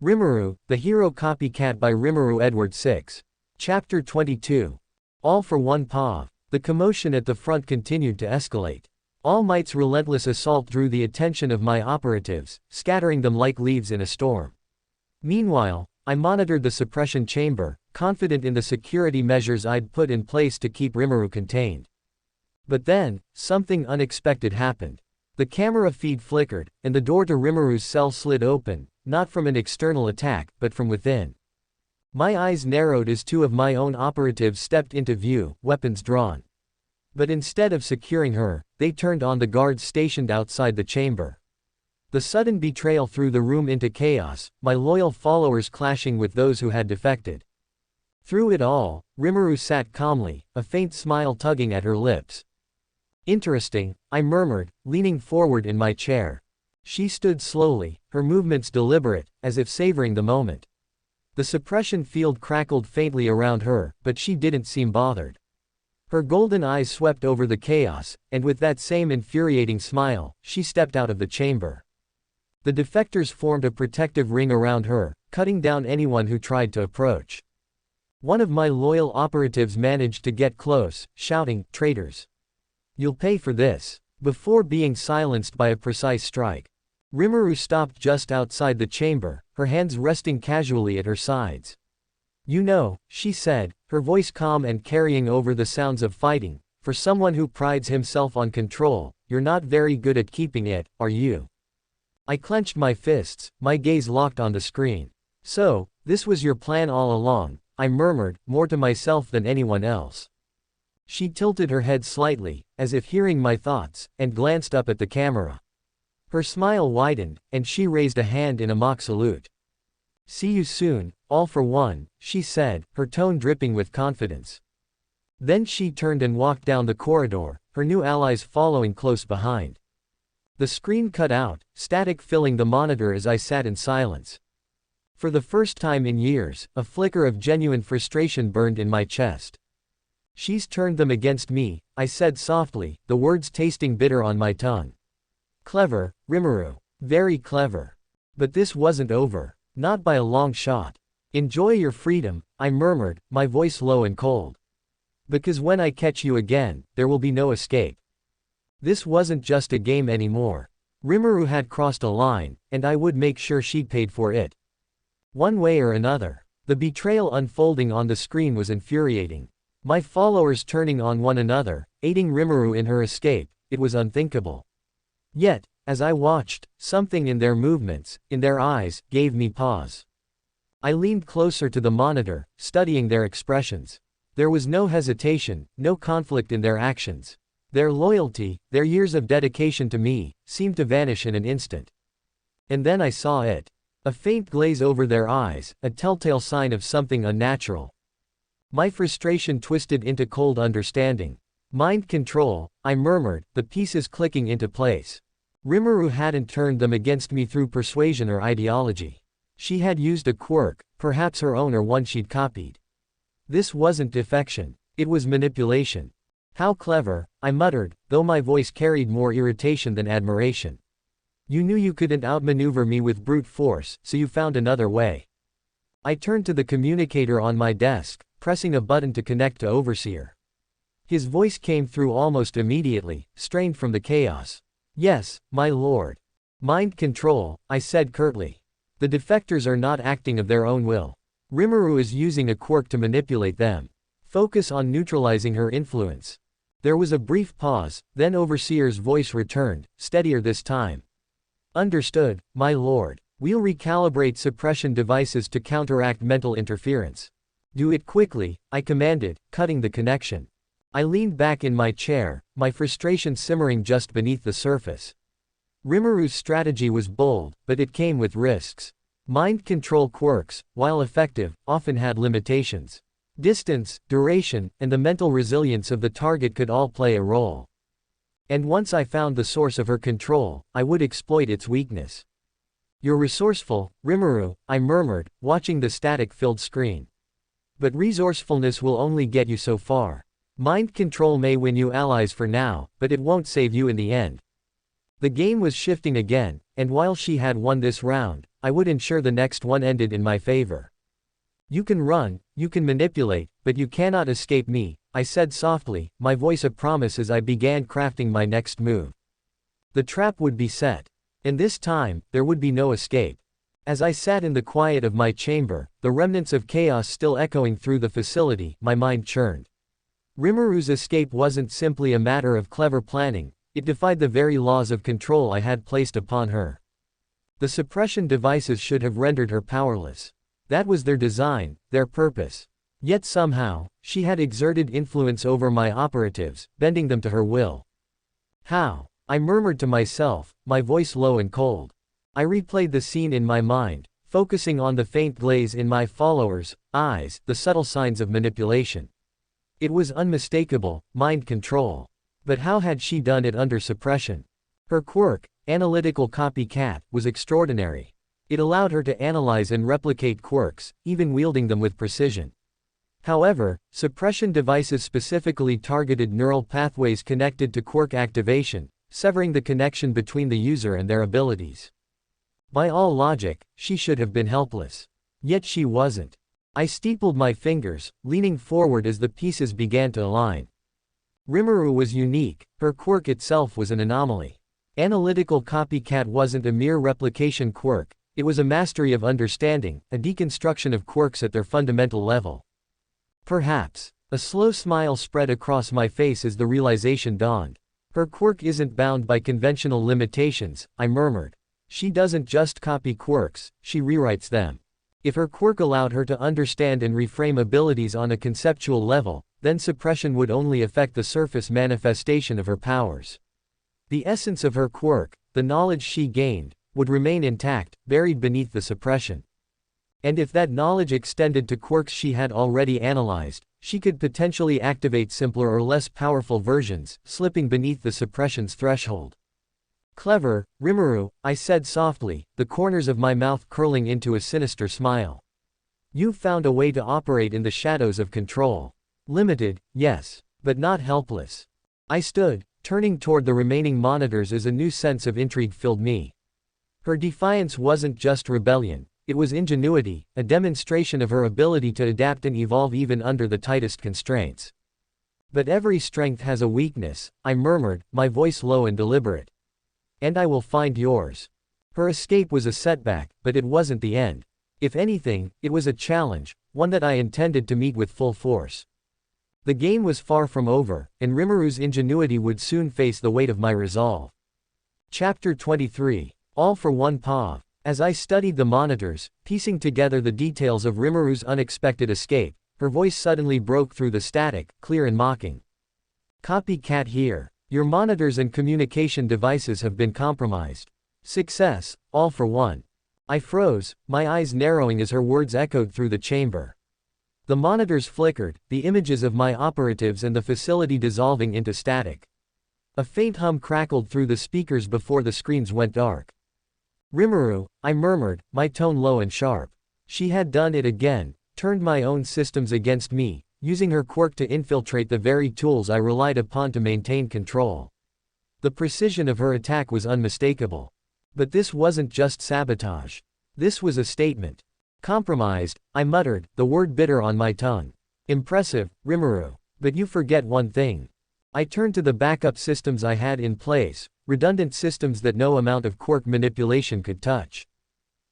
Rimuru, the Hero Copycat by RimuruEdward6. Chapter 22. All for one paw. The commotion at the front continued to escalate. All Might's relentless assault drew the attention of my operatives, scattering them like leaves in a storm. Meanwhile, I monitored the suppression chamber, confident in the security measures I'd put in place to keep Rimuru contained. But then, something unexpected happened. The camera feed flickered, and the door to Rimuru's cell slid open, not from an external attack, but from within. My eyes narrowed as two of my own operatives stepped into view, weapons drawn. But instead of securing her, they turned on the guards stationed outside the chamber. The sudden betrayal threw the room into chaos, my loyal followers clashing with those who had defected. Through it all, Rimuru sat calmly, a faint smile tugging at her lips. "Interesting," I murmured, leaning forward in my chair. She stood slowly, her movements deliberate, as if savoring the moment. The suppression field crackled faintly around her, but she didn't seem bothered. Her golden eyes swept over the chaos, and with that same infuriating smile, she stepped out of the chamber. The defectors formed a protective ring around her, cutting down anyone who tried to approach. One of my loyal operatives managed to get close, shouting, "Traitors! You'll pay for this," before being silenced by a precise strike. Rimuru stopped just outside the chamber, her hands resting casually at her sides. "You know," she said, her voice calm and carrying over the sounds of fighting, "for someone who prides himself on control, you're not very good at keeping it, are you?" I clenched my fists, my gaze locked on the screen. "So, this was your plan all along," I murmured, more to myself than anyone else. She tilted her head slightly, as if hearing my thoughts, and glanced up at the camera. Her smile widened, and she raised a hand in a mock salute. "See you soon, all for one," she said, her tone dripping with confidence. Then she turned and walked down the corridor, her new allies following close behind. The screen cut out, static filling the monitor as I sat in silence. For the first time in years, a flicker of genuine frustration burned in my chest. "She's turned them against me," I said softly, the words tasting bitter on my tongue. "Clever, Rimuru. Very clever. But this wasn't over. Not by a long shot. Enjoy your freedom," I murmured, my voice low and cold. "Because when I catch you again, there will be no escape." This wasn't just a game anymore. Rimuru had crossed a line, and I would make sure she paid for it. One way or another. The betrayal unfolding on the screen was infuriating. My followers turning on one another, aiding Rimuru in her escape, it was unthinkable. Yet, as I watched, something in their movements, in their eyes, gave me pause. I leaned closer to the monitor, studying their expressions. There was no hesitation, no conflict in their actions. Their loyalty, their years of dedication to me, seemed to vanish in an instant. And then I saw it. A faint glaze over their eyes, a telltale sign of something unnatural. My frustration twisted into cold understanding. "Mind control," I murmured, the pieces clicking into place. Rimuru hadn't turned them against me through persuasion or ideology. She had used a quirk, perhaps her own or one she'd copied. This wasn't defection. It was manipulation. "How clever," I muttered, though my voice carried more irritation than admiration. "You knew you couldn't outmaneuver me with brute force, so you found another way." I turned to the communicator on my desk, pressing a button to connect to Overseer. His voice came through almost immediately, strained from the chaos. "Yes, my lord." "Mind control," I said curtly. "The defectors are not acting of their own will. Rimuru is using a quirk to manipulate them. Focus on neutralizing her influence." There was a brief pause, then Overseer's voice returned, steadier this time. "Understood, my lord. We'll recalibrate suppression devices to counteract mental interference." "Do it quickly," I commanded, cutting the connection. I leaned back in my chair, my frustration simmering just beneath the surface. Rimuru's strategy was bold, but it came with risks. Mind control quirks, while effective, often had limitations. Distance, duration, and the mental resilience of the target could all play a role. And once I found the source of her control, I would exploit its weakness. "You're resourceful, Rimuru," I murmured, watching the static-filled screen. "But resourcefulness will only get you so far. Mind control may win you allies for now, but it won't save you in the end." The game was shifting again, and while she had won this round, I would ensure the next one ended in my favor. You can run, you can manipulate, but you cannot escape me, I said softly, my voice a promise as I began crafting my next move. The trap would be set. And this time, there would be no escape. As I sat in the quiet of my chamber, the remnants of chaos still echoing through the facility, my mind churned. Rimuru's escape wasn't simply a matter of clever planning, it defied the very laws of control I had placed upon her. The suppression devices should have rendered her powerless. That was their design, their purpose. Yet somehow, she had exerted influence over my operatives, bending them to her will. How? I murmured to myself, my voice low and cold. I replayed the scene in my mind, focusing on the faint glaze in my followers' eyes, the subtle signs of manipulation. It was unmistakable, mind control. But how had she done it under suppression? Her quirk, analytical copycat, was extraordinary. It allowed her to analyze and replicate quirks, even wielding them with precision. However, suppression devices specifically targeted neural pathways connected to quirk activation, severing the connection between the user and their abilities. By all logic, she should have been helpless. Yet she wasn't. I steepled my fingers, leaning forward as the pieces began to align. Rimuru was unique, her quirk itself was an anomaly. Analytical copycat wasn't a mere replication quirk, it was a mastery of understanding, a deconstruction of quirks at their fundamental level. Perhaps. A slow smile spread across my face as the realization dawned. Her quirk isn't bound by conventional limitations, I murmured. She doesn't just copy quirks, she rewrites them. If her quirk allowed her to understand and reframe abilities on a conceptual level, then suppression would only affect the surface manifestation of her powers. The essence of her quirk, the knowledge she gained, would remain intact, buried beneath the suppression. And if that knowledge extended to quirks she had already analyzed, she could potentially activate simpler or less powerful versions, slipping beneath the suppression's threshold. Clever, Rimuru, I said softly, the corners of my mouth curling into a sinister smile. You've found a way to operate in the shadows of control. Limited, yes, but not helpless. I stood, turning toward the remaining monitors as a new sense of intrigue filled me. Her defiance wasn't just rebellion. It was ingenuity, a demonstration of her ability to adapt and evolve even under the tightest constraints. But every strength has a weakness, I murmured, my voice low and deliberate. And I will find yours. Her escape was a setback, but it wasn't the end. If anything, it was a challenge, one that I intended to meet with full force. The game was far from over, and Rimuru's ingenuity would soon face the weight of my resolve. Chapter 23. All for one paw. As I studied the monitors, piecing together the details of Rimuru's unexpected escape, her voice suddenly broke through the static, clear and mocking. Copycat here. Your monitors and communication devices have been compromised. Success, all for one. I froze, my eyes narrowing as her words echoed through the chamber. The monitors flickered, the images of my operatives and the facility dissolving into static. A faint hum crackled through the speakers before the screens went dark. Rimuru, I murmured, my tone low and sharp. She had done it again, turned my own systems against me, using her quirk to infiltrate the very tools I relied upon to maintain control. The precision of her attack was unmistakable. But this wasn't just sabotage. This was a statement. Compromised, I muttered, the word bitter on my tongue. Impressive, Rimuru. But you forget one thing. I turned to the backup systems I had in place, redundant systems that no amount of quirk manipulation could touch.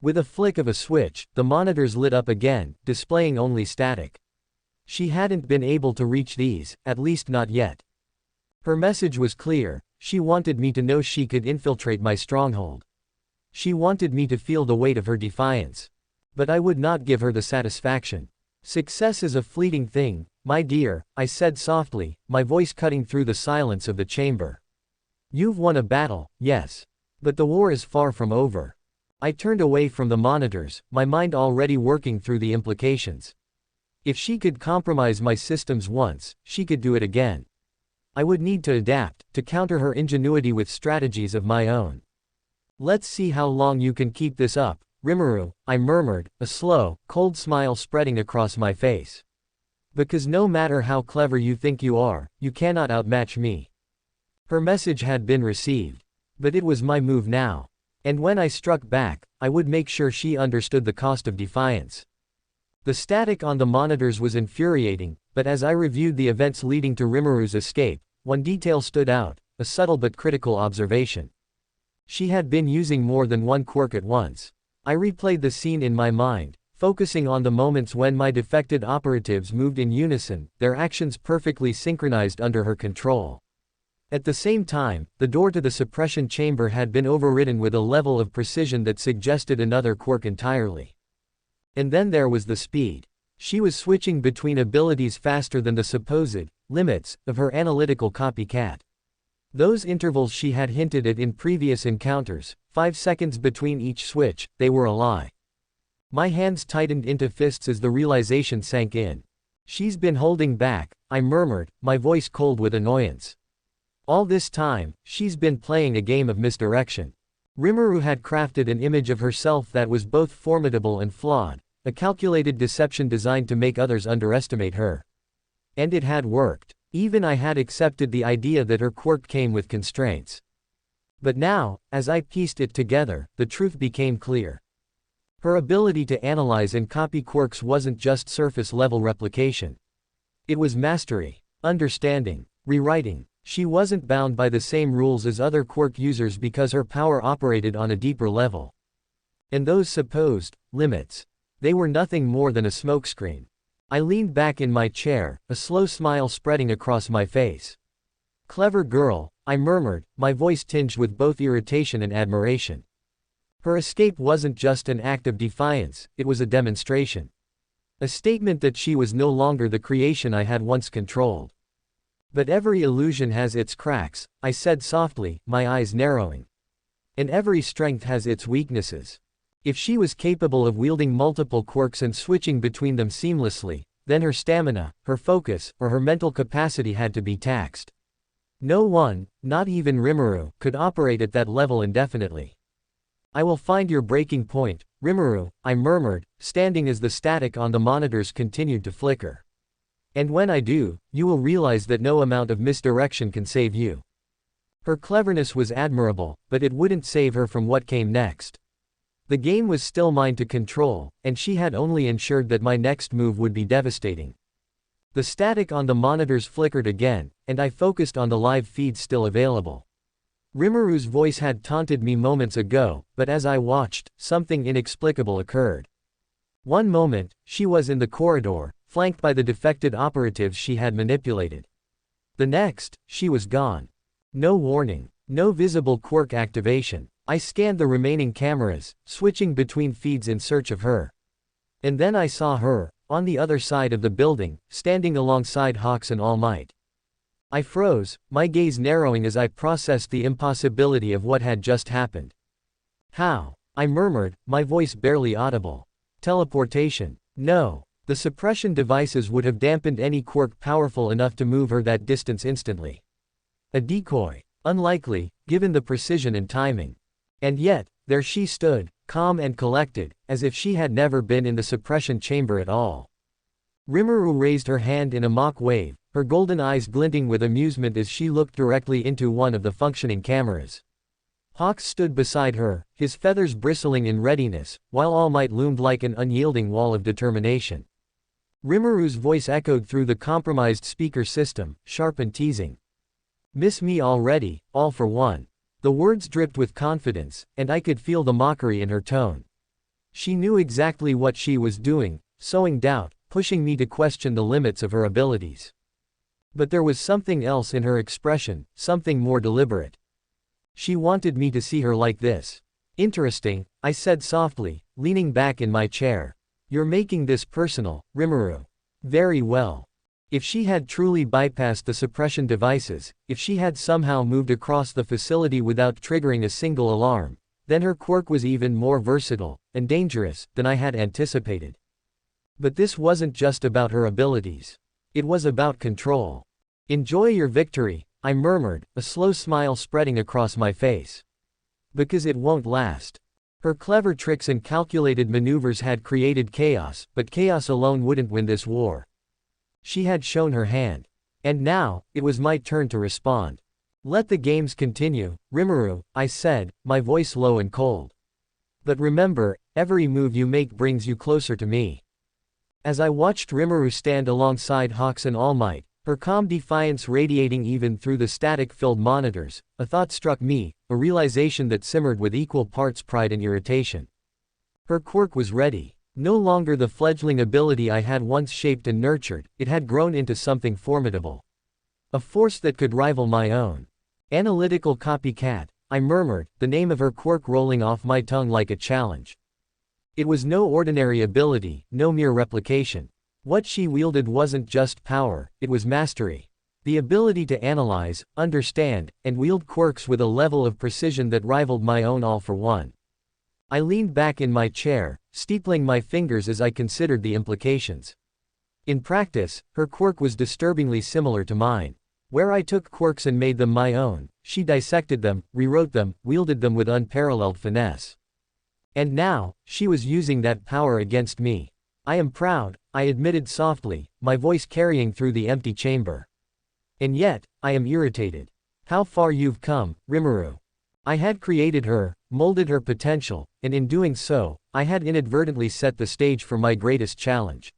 With a flick of a switch, the monitors lit up again, displaying only static. She hadn't been able to reach these, at least not yet. Her message was clear, she wanted me to know she could infiltrate my stronghold. She wanted me to feel the weight of her defiance. But I would not give her the satisfaction. Success is a fleeting thing, my dear, I said softly, my voice cutting through the silence of the chamber. You've won a battle, yes. But the war is far from over. I turned away from the monitors, my mind already working through the implications. If she could compromise my systems once, she could do it again. I would need to adapt, to counter her ingenuity with strategies of my own. Let's see how long you can keep this up, Rimuru, I murmured, a slow, cold smile spreading across my face. Because no matter how clever you think you are, you cannot outmatch me. Her message had been received. But it was my move now. And when I struck back, I would make sure she understood the cost of defiance. The static on the monitors was infuriating, but as I reviewed the events leading to Rimuru's escape, one detail stood out, a subtle but critical observation. She had been using more than one quirk at once. I replayed the scene in my mind, focusing on the moments when my defected operatives moved in unison, their actions perfectly synchronized under her control. At the same time, the door to the suppression chamber had been overridden with a level of precision that suggested another quirk entirely. And then there was the speed. She was switching between abilities faster than the supposed limits of her analytical copycat. Those intervals she had hinted at in previous encounters, 5 seconds between each switch, they were a lie. My hands tightened into fists as the realization sank in. She's been holding back, I murmured, my voice cold with annoyance. All this time, she's been playing a game of misdirection. Rimuru had crafted an image of herself that was both formidable and flawed, a calculated deception designed to make others underestimate her. And it had worked. Even I had accepted the idea that her quirk came with constraints. But now, as I pieced it together, the truth became clear. Her ability to analyze and copy quirks wasn't just surface-level replication. It was mastery, understanding, rewriting. She wasn't bound by the same rules as other quirk users because her power operated on a deeper level. And those supposed limits, they were nothing more than a smokescreen. I leaned back in my chair, a slow smile spreading across my face. Clever girl, I murmured, my voice tinged with both irritation and admiration. Her escape wasn't just an act of defiance, it was a demonstration. A statement that she was no longer the creation I had once controlled. But every illusion has its cracks, I said softly, my eyes narrowing. And every strength has its weaknesses. If she was capable of wielding multiple quirks and switching between them seamlessly, then her stamina, her focus, or her mental capacity had to be taxed. No one, not even Rimuru, could operate at that level indefinitely. I will find your breaking point, Rimuru, I murmured, standing as the static on the monitors continued to flicker. And when I do, you will realize that no amount of misdirection can save you. Her cleverness was admirable, but it wouldn't save her from what came next. The game was still mine to control, and she had only ensured that my next move would be devastating. The static on the monitors flickered again, and I focused on the live feed still available. Rimuru's voice had taunted me moments ago, but as I watched, something inexplicable occurred. One moment, she was in the corridor, flanked by the defected operatives she had manipulated. The next, she was gone. No warning, no visible quirk activation. I scanned the remaining cameras, switching between feeds in search of her. And then I saw her, on the other side of the building, standing alongside Hawks and All Might. I froze, my gaze narrowing as I processed the impossibility of what had just happened. How? I murmured, my voice barely audible. Teleportation. No. The suppression devices would have dampened any quirk powerful enough to move her that distance instantly. A decoy. Unlikely, given the precision and timing. And yet, there she stood, calm and collected, as if she had never been in the suppression chamber at all. Rimuru raised her hand in a mock wave, her golden eyes glinting with amusement as she looked directly into one of the functioning cameras. Hawks stood beside her, his feathers bristling in readiness, while All Might loomed like an unyielding wall of determination. Rimuru's voice echoed through the compromised speaker system, sharp and teasing. Miss me already, all for one. The words dripped with confidence, and I could feel the mockery in her tone. She knew exactly what she was doing, sowing doubt, pushing me to question the limits of her abilities. But there was something else in her expression, something more deliberate. She wanted me to see her like this. Interesting, I said softly, leaning back in my chair. You're making this personal, Rimuru. Very well. If she had truly bypassed the suppression devices, if she had somehow moved across the facility without triggering a single alarm, then her quirk was even more versatile and dangerous than I had anticipated. But this wasn't just about her abilities. It was about control. Enjoy your victory, I murmured, a slow smile spreading across my face. Because it won't last. Her clever tricks and calculated maneuvers had created chaos, but chaos alone wouldn't win this war. She had shown her hand. And now, it was my turn to respond. Let the games continue, Rimuru, I said, my voice low and cold. But remember, every move you make brings you closer to me. As I watched Rimuru stand alongside Hawks and All Might, her calm defiance radiating even through the static-filled monitors, a thought struck me, a realization that simmered with equal parts pride and irritation. Her quirk was ready. No longer the fledgling ability I had once shaped and nurtured, it had grown into something formidable. A force that could rival my own. Analytical copycat, I murmured, the name of her quirk rolling off my tongue like a challenge. It was no ordinary ability, no mere replication. What she wielded wasn't just power, it was mastery. The ability to analyze, understand, and wield quirks with a level of precision that rivaled my own all for one. I leaned back in my chair, steepling my fingers as I considered the implications. In practice, her quirk was disturbingly similar to mine. Where I took quirks and made them my own, she dissected them, rewrote them, wielded them with unparalleled finesse. And now, she was using that power against me. I am proud, I admitted softly, my voice carrying through the empty chamber. And yet, I am irritated. How far you've come, Rimuru. I had created her, molded her potential, and in doing so, I had inadvertently set the stage for my greatest challenge.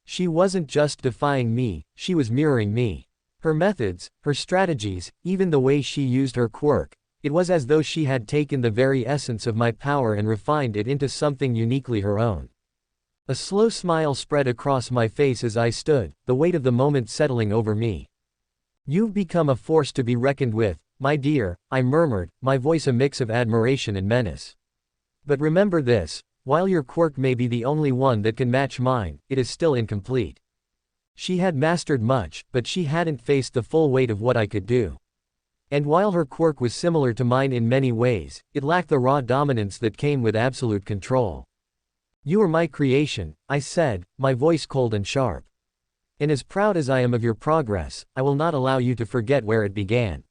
She wasn't just defying me, she was mirroring me. Her methods, her strategies, even the way she used her quirk, it was as though she had taken the very essence of my power and refined it into something uniquely her own. A slow smile spread across my face as I stood, the weight of the moment settling over me. You've become a force to be reckoned with, my dear, I murmured, my voice a mix of admiration and menace. But remember this, while your quirk may be the only one that can match mine, it is still incomplete. She had mastered much, but she hadn't faced the full weight of what I could do. And while her quirk was similar to mine in many ways, it lacked the raw dominance that came with absolute control. You are my creation, I said, my voice cold and sharp. And as proud as I am of your progress, I will not allow you to forget where it began.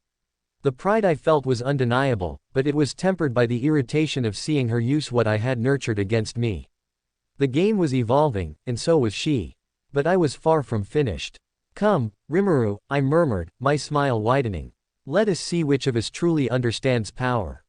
The pride I felt was undeniable, but it was tempered by the irritation of seeing her use what I had nurtured against me. The game was evolving, and so was she. But I was far from finished. Come, Rimuru, I murmured, my smile widening. Let us see which of us truly understands power.